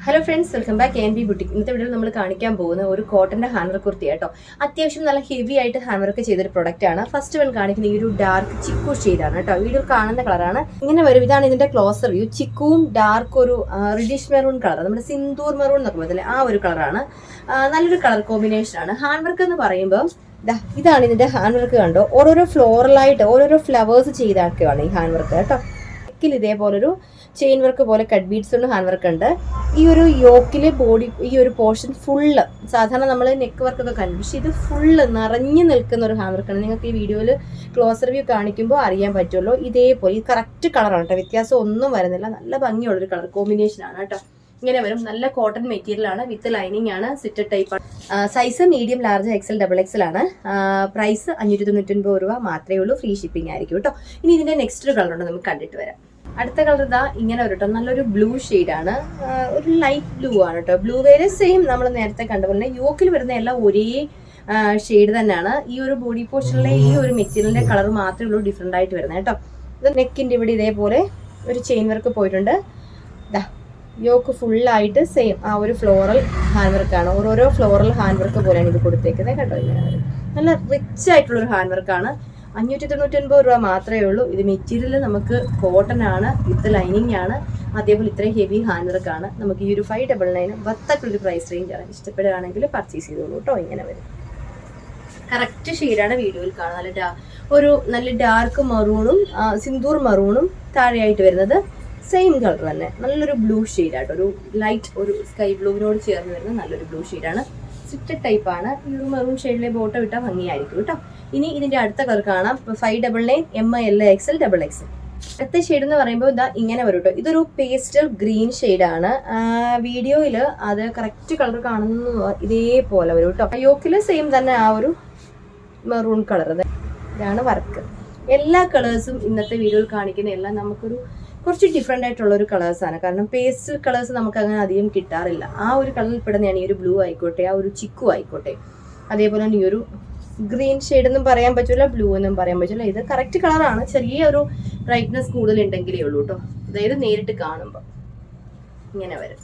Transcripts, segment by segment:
Hello friends, welcome back KNB boutique. ഇന്നത്തെ വീഡിയോയിൽ നമ്മൾ കാണിക്കാൻ പോകുന്ന ഒരു കോട്ടന്റെ ഹാൻഡ് വർക്ക് കുർത്തി കേട്ടോ. അത്യാവശ്യം നല്ല ഹെവി ആയിട്ട് ഹാൻഡ് വർക്ക് ചെയ്തൊരു പ്രൊഡക്റ്റ് ആണ്. ഫസ്റ്റ് വൺ കാണിക്കുന്ന ഈ ഒരു ഡാർക്ക് ചിക്കു ഷെയ്ഡാണ് കേട്ടോ. വീഡിയോ കാണുന്ന കളറാണ്. ഇങ്ങനെ വരും. ഇതാണ് ഇതിന്റെ ക്ലോസർ വ്യൂ. ചിക്കുവും ഡാർക്ക് ഒരു റിഡിഷ് മെറൂൺ കളർ, നമ്മുടെ സിന്ദൂർ മെറൂൺ എന്നൊക്കെ പറഞ്ഞാൽ ആ ഒരു കളറാണ്. നല്ലൊരു കളർ കോമ്പിനേഷൻ ആണ്. ഹാൻഡ് വർക്ക് എന്ന് പറയുമ്പോൾ ഇതാണ് ഇതിന്റെ ഹാൻഡ് വർക്ക്. കണ്ടോ, ഓരോരോ ഫ്ലോറലായിട്ട് ഓരോരോ ഫ്ലവേഴ്സ് ചെയ്താക്കുകയാണ് ഈ ഹാൻഡ് വർക്ക് കേട്ടോ. ഇതേപോലൊരു ചെയിൻ വർക്ക് പോലെ കട്ട് ബീഡ്സ് കൊണ്ട് ഹാൻഡ് വർക്ക് ഉണ്ട്. ഈ ഒരു യോക്കിലെ ബോഡി ഈ ഒരു പോർഷൻ ഫുള്ള്, സാധാരണ നമ്മൾ നെക്ക് വർക്കൊക്കെ കണ്ടു, പക്ഷെ ഇത് ഫുള്ള് നിറഞ്ഞു നിൽക്കുന്ന ഒരു ഹാൻഡ് വർക്കാണ്. നിങ്ങൾക്ക് ഈ വീഡിയോയിൽ ക്ലോസർ വ്യൂ കാണിക്കുമ്പോൾ അറിയാൻ പറ്റുമല്ലോ. ഇതേപോലെ ഈ കറക്റ്റ് കളറാണ് കേട്ടോ, വ്യത്യാസം ഒന്നും വരുന്നില്ല. നല്ല ഭംഗിയുള്ളൊരു കളർ കോമ്പിനേഷൻ ആണ് കേട്ടോ. ഇങ്ങനെ വരും. നല്ല കോട്ടൺ മെറ്റീരിയൽ ആണ്, വിത്ത് ലൈനിങ് ആണ്, സിറ്റഡ് ടൈപ്പ് ആണ്. Size medium, large, XL, XXL ആണ്. പ്രൈസ് 599 രൂപ മാത്രമേ ഉള്ളൂ. ഫ്രീ ഷിപ്പിംഗ് ആയിരിക്കും കേട്ടോ. ഇനി ഇതിന്റെ നെക്സ്റ്റ് ഒരു കളർ ഉണ്ട്, നമുക്ക് കണ്ടിട്ട് വരാം. അടുത്ത കളർ ഇതാ ഇങ്ങനെ വരും കേട്ടോ. നല്ലൊരു ബ്ലൂ ഷെയ്ഡാണ്, ഒരു ലൈറ്റ് ബ്ലൂ ആണ് കേട്ടോ. ബ്ലൂ വേറെ സെയിം നമ്മൾ നേരത്തെ കണ്ട പോലെ യോക്കിൽ വരുന്ന എല്ലാം ഒരേ ഷെയ്ഡ് തന്നെയാണ്. ഈ ഒരു ബോഡി പോർഷനിലെ ഈ ഒരു മെറ്റീരിയലിന്റെ കളർ മാത്രമേ ഉള്ളൂ ഡിഫറെന്റ് ആയിട്ട് വരുന്നത് കേട്ടോ. ഇത് നെക്കിന്റെ ഇവിടെ ഇതേപോലെ ഒരു ചെയിൻ വർക്ക് പോയിട്ടുണ്ട്. യോക്ക് ഫുള്ളായിട്ട് സെയിം ആ ഒരു ഫ്ലോറൽ ഹാൻഡ് വർക്കാണ്. ഓരോരോ ഫ്ലോറൽ ഹാൻഡ് വർക്ക് പോലെയാണ് ഇത് കൊടുത്തേക്കുന്നത് കേട്ടോ. ഇങ്ങനെ വരും. നല്ല റിച്ച് ആയിട്ടുള്ളൊരു ഹാൻഡ് വർക്കാണ്. 599 രൂപ മാത്രമേ ഉള്ളൂ. ഇത് മെറ്റീരിയൽ നമുക്ക് കോട്ടൺ ആണ്, വിത്ത് ലൈനിങ് ആണ്. അതേപോലെ ഇത്രയും ഹെവി ഹാൻഡ് വർക്ക് ആണ്. നമുക്ക് ഈ ഒരു 599 വത്തക്കുള്ളൊരു പ്രൈസ് റേഞ്ച് ആണ്. ഇഷ്ടപ്പെടുകയാണെങ്കിൽ പർച്ചേസ് ചെയ്തോളൂ കേട്ടോ. ഇങ്ങനെ വരും. കറക്റ്റ് ഷെയ്ഡാണ് വീഡിയോയിൽ കാണുന്നത്. ഒരു നല്ല ഡാർക്ക് മറൂണും സിന്ദൂർ മറൂണും താഴെയായിട്ട് വരുന്നത് സെയിം കളർ തന്നെ. നല്ലൊരു ബ്ലൂ ഷെയ്ഡായിട്ട്, ഒരു ലൈറ്റ് ഒരു സ്കൈ ബ്ലൂവിനോട് ചേർന്ന് വരുന്ന നല്ലൊരു ബ്ലൂ ഷെയ്ഡാണ്. സ്ട്രിക്റ്റഡ് ടൈപ്പ് ആണ്. ഈ ഒരു മെറൂൺ ഷെയ്ഡിലെ ബോട്ടം ഇട്ടാൽ ഭംഗിയായിരിക്കും കേട്ടോ. ഇനി ഇതിന്റെ അടുത്ത കളർ കാണാം. 599, ML, XL, XXL. അടുത്ത ഷെയ്ഡ് എന്ന് പറയുമ്പോൾ ഇതാ ഇങ്ങനെ വരും കേട്ടോ. ഇതൊരു പേസ്റ്റൽ ഗ്രീൻ ഷെയ്ഡാണ്. വീഡിയോയിൽ അത് കറക്റ്റ് കളർ കാണുന്ന ഇതേപോലെ വരും കേട്ടോ. യോക്കില് സെയിം തന്നെ ആ ഒരു മെറൂൺ കളർ. ഇതാണ് വർക്ക്. എല്ലാ കളേഴ്സും ഇന്നത്തെ വീഡിയോയിൽ കാണിക്കുന്ന എല്ലാം നമുക്കൊരു കുറച്ച് ഡിഫറെൻ്റ് ആയിട്ടുള്ള ഒരു കളേഴ്സാണ്. കാരണം പേസ്റ്റൽ കളേഴ്സ് നമുക്ക് അങ്ങനെ അധികം കിട്ടാറില്ല. ആ ഒരു കളറിൽ പെടുന്നതാണ് ഈ ഒരു ബ്ലൂ ആയിക്കോട്ടെ, ആ ഒരു ചിക്കു ആയിക്കോട്ടെ, അതേപോലെ തന്നെ ഈ ഒരു ഗ്രീൻ ഷെയ്ഡ് എന്നും പറയാൻ പറ്റില്ല, ബ്ലൂ എന്നും പറയാൻ പറ്റില്ല. ഇത് കറക്റ്റ് കളറാണ്. ചെറിയ ഒരു ബ്രൈറ്റ്നെസ് കൂടുതൽ ഉണ്ടെങ്കിലേ ഉള്ളൂ കേട്ടോ. അതായത് നേരിട്ട് കാണുമ്പോൾ ഇങ്ങനെ വരും.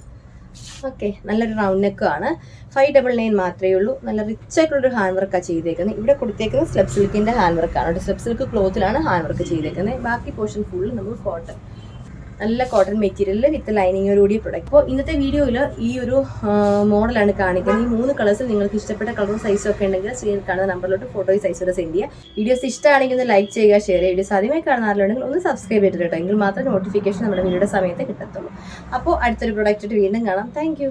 ഓക്കെ, നല്ലൊരു റൗണ്ട് നെക്ക് ആണ്. 599 മാത്രമേ ഉള്ളൂ. നല്ല റിച്ച് ആയിട്ടുള്ളൊരു ഹാൻഡ് വർക്കാണ് ചെയ്തേക്കുന്നത്. ഇവിടെ കൊടുത്തേക്കുന്നത് സ്ലെബ് സിൽക്കിന്റെ ഹാൻഡ് വർക്കാണ്. സ്ലെബ് സിൽക്ക് ക്ലോത്തിലാണ് ഹാൻഡ് വർക്ക് ചെയ്തേക്കുന്നത്. ബാക്കി പോർഷൻ ഫുള്ള് നമ്മൾ കോട്ടൺ, നല്ല കോട്ടൺ മെറ്റീരിയൽ വിത്ത് ലൈനിങ്ങോടുകൂടിയ പ്രൊഡക്റ്റ്. അപ്പോൾ ഇന്നത്തെ വീഡിയോയിൽ ഈ ഒരു മോഡലാണ് കാണിക്കുന്നത്. ഈ 3 കളേഴ്സിൽ നിങ്ങൾക്ക് ഇഷ്ടപ്പെട്ട കളറും സൈസും ഒക്കെ ഉണ്ടെങ്കിൽ സ്ക്രീനിൽ കാണുന്ന നമ്പറിലോട്ട് ഫോട്ടോയും സൈസോടെ സെൻഡ് ചെയ്യുക. വീഡിയോസ് ഇഷ്ടമാണെങ്കിൽ ഒന്ന് ലൈക്ക് ചെയ്യുക, ഷെയർ ചെയ്യുക. വീഡിയോസ് ആദ്യമായി കാണുന്ന ആരെങ്കിലും ഒന്ന് സബ്സ്ക്രൈബ് ചെയ്തിട്ട് കേട്ടോ. എങ്കിൽ മാത്രമേ നോട്ടിഫിക്കേഷൻ നമ്മുടെ വീഡിയോയുടെ സമയത്ത് കിട്ടത്തുള്ളൂ. അപ്പോൾ അടുത്തൊരു പ്രൊഡക്റ്റ് വീണ്ടും കാണാം. താങ്ക്